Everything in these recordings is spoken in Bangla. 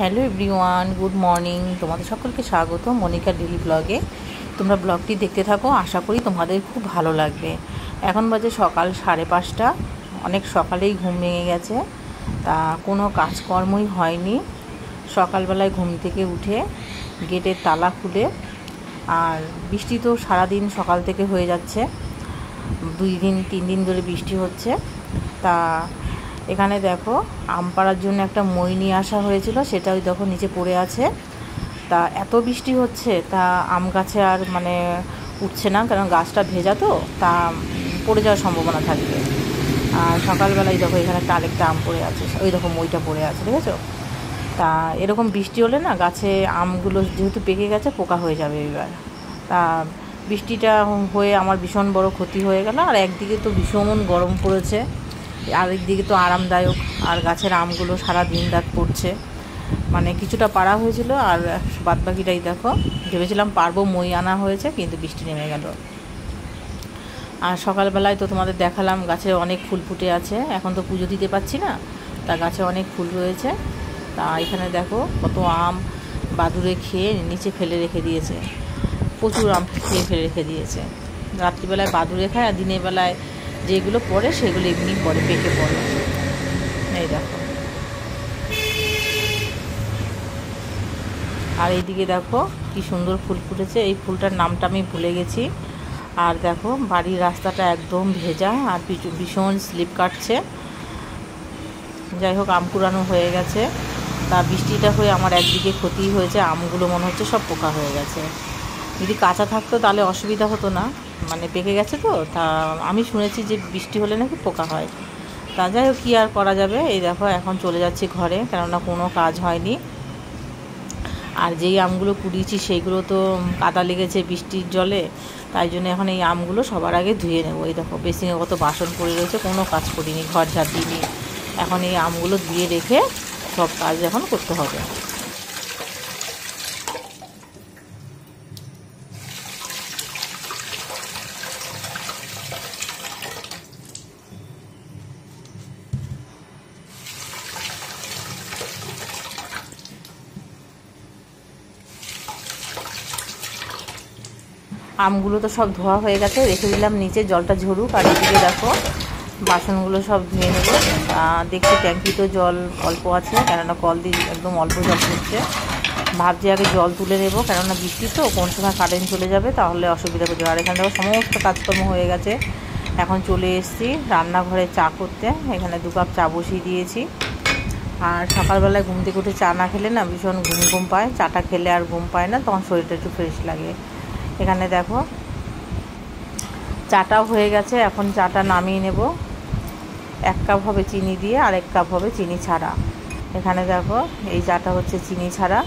Hello everyone, good morning. তোমাদের সকলকে স্বাগত মনিকা ডেলি ব্লগে। তোমরা ব্লগটি দেখতে থাকো, আশা করি তোমাদের খুব ভালো লাগবে। এখন বাজে সকাল 5:30। অনেক সকালেই ঘুম ভেঙে গেছে, তা কোনো কাজকর্মই হয়নি। সকালবেলায় ঘুম থেকে উঠে গেটের তালা খুলে, আর বৃষ্টি তো সারাদিন সকাল থেকে হয়ে যাচ্ছে, 2-3 দিন ধরে বৃষ্টি হচ্ছে। তা এখানে দেখো আম পাড়ার জন্য একটা মই নিয়ে আসা হয়েছিল, সেটাও দেখো নিচে পড়ে আছে। তা এত বৃষ্টি হচ্ছে, তা আম গাছে আর উঠছে না, কারণ গাছটা ভেজা তো, তা পড়ে যাওয়ার সম্ভাবনা থাকবে। আর সকালবেলায় দেখো এখানে একটা আরেকটা আম পড়ে আছে, ওই দেখো মইটা পড়ে আছে, দেখেছো? তা এরকম বৃষ্টি হলে না গাছে আমগুলো যেহেতু পেকে গেছে, পোকা হয়ে যাবে এবার। তা বৃষ্টিটা হয়ে আমার ভীষণ বড় ক্ষতি হয়ে গেল। আর একদিকে তো ভীষণ গরম পড়েছে, আরেকদিকে তো আরামদায়ক। আর গাছের আমগুলো সারা দিন রাত পড়ছে, কিছুটা পাড়া হয়েছিল, আর বাদবাকিটাই দেখো ভেবেছিলাম পারবো, মই আনা হয়েছে, কিন্তু বৃষ্টি নেমে গেল। আর সকালবেলায় তো তোমাদের দেখালাম গাছে অনেক ফুল ফুটে আছে। এখন তো পুজো দিতে পারছি না, তা গাছে অনেক ফুল রয়েছে। তা এখানে দেখো কত আম বাদুড়ে খেয়ে নিচে ফেলে রেখে দিয়েছে, প্রচুর আম খেয়ে ফেলে রেখে দিয়েছে। রাত্রিবেলায় বাদুড়ে খায়, আর দিনের বেলায় যেগুলো পড়ে সেগুলো এমনি পড়ে, পেকে পড়ে। এই দেখো, আর এইদিকে দেখো কি সুন্দর ফুল ফুটেছে। এই ফুলটার নামটা আমি ভুলে গেছি। আর দেখো বাড়ির রাস্তাটা একদম ভেজা, আর ভীষণ স্লিপ কাটছে। যাই হোক, আম কুড়ানো হয়ে গেছে। তা বৃষ্টিটা হয়ে আমার একদিকে ক্ষতি হয়েছে, আমগুলো মনে হচ্ছে সব পোকা হয়ে গেছে। যদি কাঁচা থাকতো তাহলে অসুবিধা হতো না, পেকে গেছে তো। তা আমি শুনেছি যে বৃষ্টি হলে নাকি পোকা হয়। তা যাই হোক, কী আর করা যাবে। এই দেখো এখন চলে যাচ্ছি ঘরে, কেননা কোনো কাজ হয়নি। আর যেই আমগুলো কুড়িয়েছি সেইগুলো তো কাদা লেগেছে বৃষ্টির জলে, তাই জন্য এখন এই আমগুলো সবার আগে ধুয়ে নেবো। এই দেখো বেসিনে কত বাসন পড়ে রয়েছে, কোনো কাজ করিনি, ঘর ঝাড় দিইনি। এখন এই আমগুলো ধুয়ে রেখে সব কাজ এখন করতে হবে। আমগুলো তো সব ধোয়া হয়ে গেছে, রেখে দিলাম নিচে, জলটা ঝরুক। আর এদিকে দেখো বাসনগুলো সব ধুয়ে নেবো। দেখছি ট্যাঙ্কিতে জল অল্প আছে, কেননা কল দিয়ে একদম অল্প জল পড়ছে। ভাবছি আগে জল তুলে নেবো, কেননা বৃষ্টি তো, কোন সময় কারেন্ট চলে যাবে, তাহলে অসুবিধা করবে। আর এখানে দেখো সমস্ত কাজকর্ম হয়ে গেছে। এখন চলে এসেছি রান্নাঘরে চা করতে। এখানে 2 কাপ চা বসিয়ে দিয়েছি। আর সকালবেলায় ঘুম থেকে উঠে চা না খেলে না ভীষণ ঘুম পায়, চাটা খেলে আর ঘুম পায় না, তখন শরীরটা একটু ফ্রেশ লাগে। এখানে দেখো চাটাও হয়ে গেছে, এখন চাটা নামিয়ে নেব। 1 কাপ হবে চিনি দিয়ে, আর 1 কাপ হবে চিনি ছাড়া। এখানে দেখো এই চাটা হচ্ছে চিনি ছাড়া,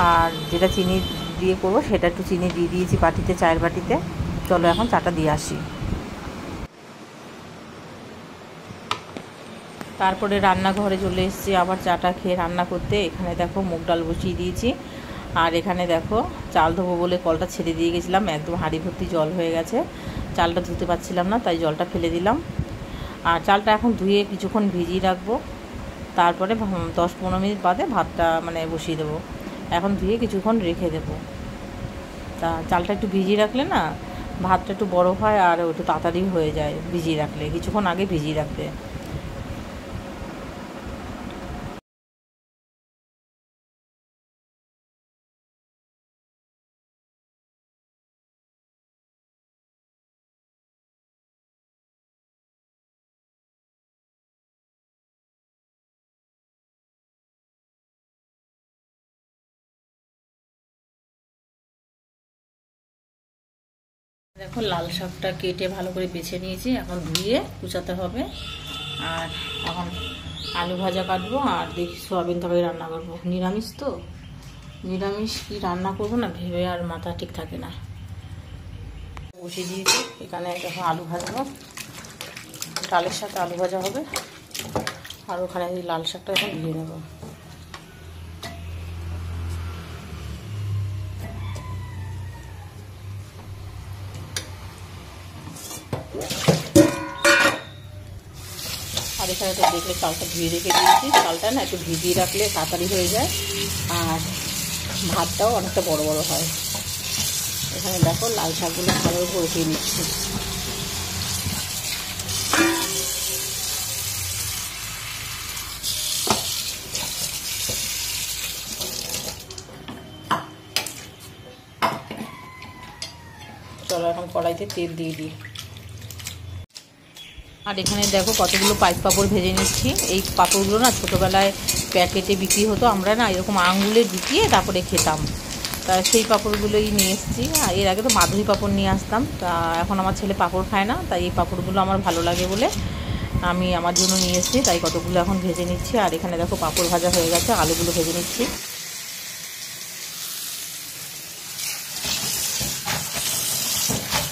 আর যেটা চিনি দিয়ে করবো সেটা একটু চিনি দিয়ে দিয়েছি বাটিতে, চায়ের বাটিতে। চলো এখন চাটা দিয়ে আসি। তারপরে রান্নাঘরে চলে এসেছি আবার চাটা খেয়ে রান্না করতে। এখানে দেখো মুগ ডাল বসিয়ে দিয়েছি। আর এখানে দেখো চাল ধোবো বলে কলটা ছেড়ে দিয়ে গেছিলাম, একদম হাঁড়ি ভর্তি জল হয়ে গেছে। চালটা ধুতে পারছিলাম না, তাই জলটা ফেলে দিলাম। আর চালটা এখন ধুয়ে কিছুক্ষণ ভিজিয়ে রাখবো, তারপরে 10-15 মিনিট বাদে ভাতটা বসিয়ে দেবো। এখন ধুয়ে কিছুক্ষণ রেখে দেবো। তা চালটা একটু ভিজিয়ে রাখলে না ভাতটা একটু বড় হয়, আর একটু তাড়াতাড়ি হয়ে যায় ভিজিয়ে রাখলে, কিছুক্ষণ আগে ভিজিয়ে রাখতে। দেখো লাল শাকটা কেটে ভালো করে বেছে নিয়েছি, এখন ধুয়ে কুচাতে হবে। আর এখন আলু ভাজা কাটবো, আর দেখি সোয়াবিন তরকারি রান্না করবো। নিরামিষ তো, নিরামিষ কি রান্না করবো না ভেবে আর মাথা ঠিক থাকে না। বসিয়ে দিয়েছি, এখানে দেখো আলু ভাজবো, ডালের সাথে আলু ভাজা হবে। আর ওখানে লাল শাকটা এখন ধুয়ে নেবো। আর এখানে তো দেখলে চালটা ধুয়ে রেখে দিয়েছি। চালটা না একটু ভিজিয়ে রাখলে তাড়াতাড়ি হয়ে যায় আর ভাতটাও অনেকটা বড় বড় হয়। এখানে দেখো লাল শাকগুলো ভালো করে উঠিয়ে নিচ্ছি। চলো এখন কড়াইতে তেল দিয়ে দিই। আর এখানে দেখো কতগুলো পাইপ পাঁপড় ভেজে নিচ্ছি। এই পাঁপড়গুলো না ছোটোবেলায় প্যাকেটে বিক্রি হতো, আমরা না এরকম আঙুলে ঢুকিয়ে তারপরে খেতাম। তা সেই পাঁপড়গুলোই নিয়ে এসেছি। আর এর আগে তো মাধুরী পাঁপড় নিয়ে আসতাম, তা এখন আমার ছেলে পাঁপড় খায় না, তাই এই পাঁপড়গুলো আমার ভালো লাগে বলে আমি আমার জন্য নিয়ে এসেছি। তাই কতগুলো এখন ভেজে নিচ্ছি। আর এখানে দেখো পাঁপড় ভাজা হয়ে গেছে, আলুগুলো ভেজে নিচ্ছি।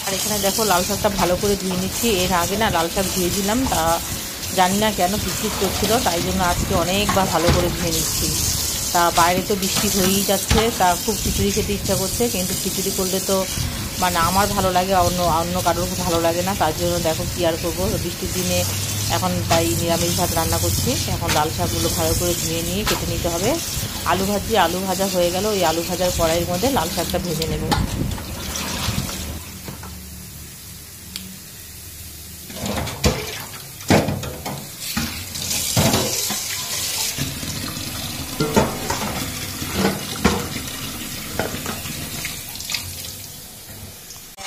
আর এখানে দেখো লাল শাকটা ভালো করে ধুয়ে নিচ্ছি। এর আগে না লাল শাক ধুয়েছিলাম, তা জানি না কেন পিচপিচ করছিল, তাই জন্য আজকে অনেকবার ভালো করে ধুয়ে নিচ্ছি। তা বাইরে তো বৃষ্টি হয়েই যাচ্ছে, তা খুব খিচুড়ি খেতে ইচ্ছা করছে, কিন্তু খিচুড়ি করলে তো মানে আমার ভালো লাগে, অন্য কারোর ভালো লাগে না। তার জন্য দেখো কী আর করবো, বৃষ্টির দিনে এখন তাই নিরামিষ ভাত রান্না করছি। এখন লাল শাকগুলো ভালো করে ধুয়ে নিয়ে কেটে নিতে হবে। আলু ভাজা হয়ে গেল, ওই আলু ভাজার কড়াইয়ের মধ্যে লাল শাকটা ভেজে নেব।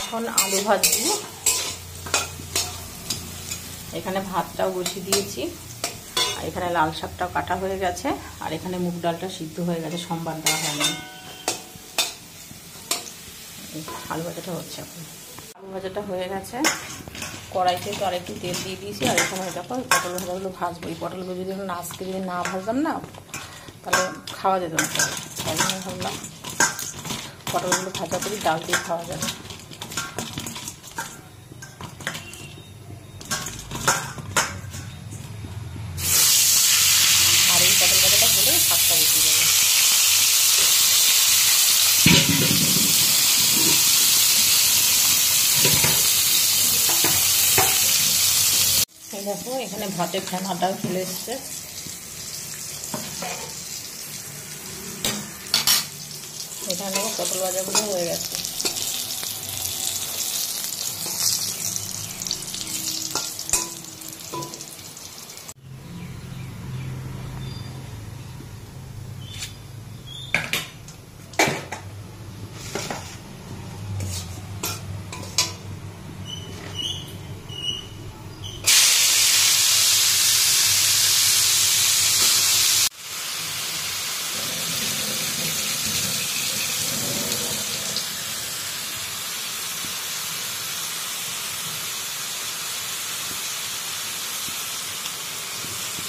এখন আলু ভাজছি। এখানে ভাতটাও বসিয়ে দিয়েছি, আর এখানে লাল শাকটাও কাটা হয়ে গেছে, আর এখানে মুগ ডালটা সিদ্ধ হয়ে গেছে, সোমবার দেওয়া হয়নি। আলু ভাজাটা হচ্ছে এখন। আলু ভাজাটা হয়ে গেছে, কড়াইতে তো আর একটু তেল দিয়ে দিয়েছি। আর এখানে দেখো পটল ভাজাগুলো ভাজবো। এই পটলগুলো যদি আজকে যদি না ভাজতাম না, তাহলে খাওয়া যেত না। তাই জন্য ভাবলাম পটলগুলো ভাজা করি, ডাল দিয়ে খাওয়া যাবে। আর এই পটল ভাজাটা হলে শাকটা বসে যাবে। এই দেখো এখানে ভাতের ফেনাটাও চলে এসছে। এখানে দেখো পটল ভাজাগুলো হয়ে গেছে।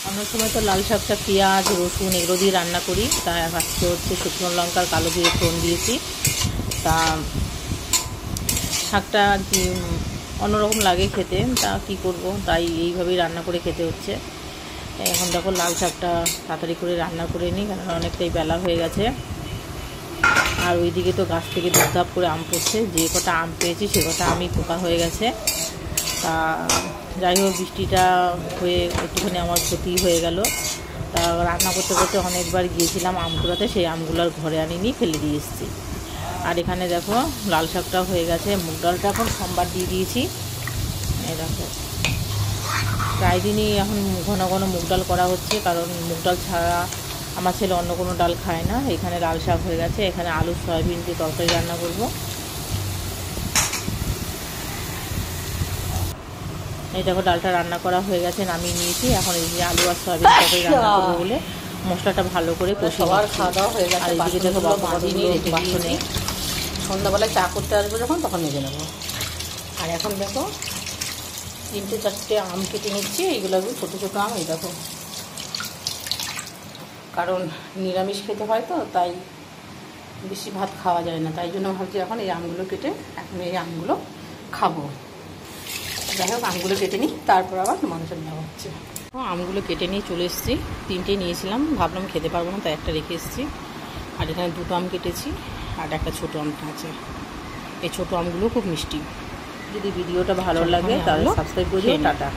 অন্য সময় তো লাল শাকটা পেঁয়াজ রসুন এগুলো দিয়ে রান্না করি, তা আজকে হচ্ছে শুকনো লঙ্কার কালো জিরে ফোড়ন দিয়েছি। তা শাকটা আর কি অন্যরকম লাগে খেতে, তা কি করব, তাই এইভাবেই রান্না করে খেতে হচ্ছে। এখন দেখো লাল শাকটা তাড়াতাড়ি করে রান্না করে নিই, কারণ অনেকটাই বেলা হয়ে গেছে। আর ওইদিকে তো গাছ থেকে ধপধপ করে আম পড়ছে, যে কটা আম পেয়েছি সে কটা আমি পোকা হয়ে গেছে। তা যাই হোক বৃষ্টিটা হয়ে একটুখানি আমার ক্ষতি হয়ে গেল। তা রান্না করতে করতে অনেকবার গিয়েছিলাম আম কুড়াতে, সেই আমগুলো আর ঘরে আনিনি, ফেলে দিয়ে এসেছি। আর এখানে দেখো লাল শাকটাও হয়ে গেছে, মুগ ডালটা এখন সোমবার দিয়ে দিয়েছি। এই দেখো প্রায় দিনই এখন ঘন ঘন মুগ ডাল করা হচ্ছে, কারণ মুগ ডাল ছাড়া আমার ছেলে অন্য কোনো ডাল খায় না। এখানে লাল শাক হয়ে গেছে, এখানে আলু সয়াবিন দিয়ে তরকারি রান্না করব। এই দেখো ডালটা রান্না করা হয়ে গেছে, নামিয়ে নিয়েছি। এখন এই যে আলু আর সয়াবিন তরকারি রান্না করবো বলে মশলাটা ভালো করে কষিয়ে সবার খাওয়া দাওয়া হয়ে গেছে। আর এদিকে দেখো বাসনে সন্ধ্যাবেলায় চা করতে আসবো যখন তখন নিয়ে নেবো। আর এখন দেখো 3-4টে আম কেটে নিচ্ছি। এইগুলো ছোটো ছোটো আম, এই দেখো, কারণ নিরামিষ খেতে হয় তো, তাই বেশি ভাত খাওয়া যায় না, তাই জন্য ভাবছি এখন এই আমগুলো কেটে এখন এই আমগুলো খাবো। যাই হোক আমগুলো কেটে নিই, তারপর আবার মাংস নেওয়া হচ্ছে। আমগুলো কেটে নিয়ে চলে এসেছি, 3টে নিয়েছিলাম, ভাবলাম খেতে পারবো না, তাই একটা রেখে এসেছি। আর এখানে 2টো আম কেটেছি, আর একটা ছোটো আমটা আছে। এই ছোটো আমগুলো খুব মিষ্টি। যদি ভিডিওটা ভালো লাগে তাহলে সাবস্ক্রাইব করে দিও। টাটা।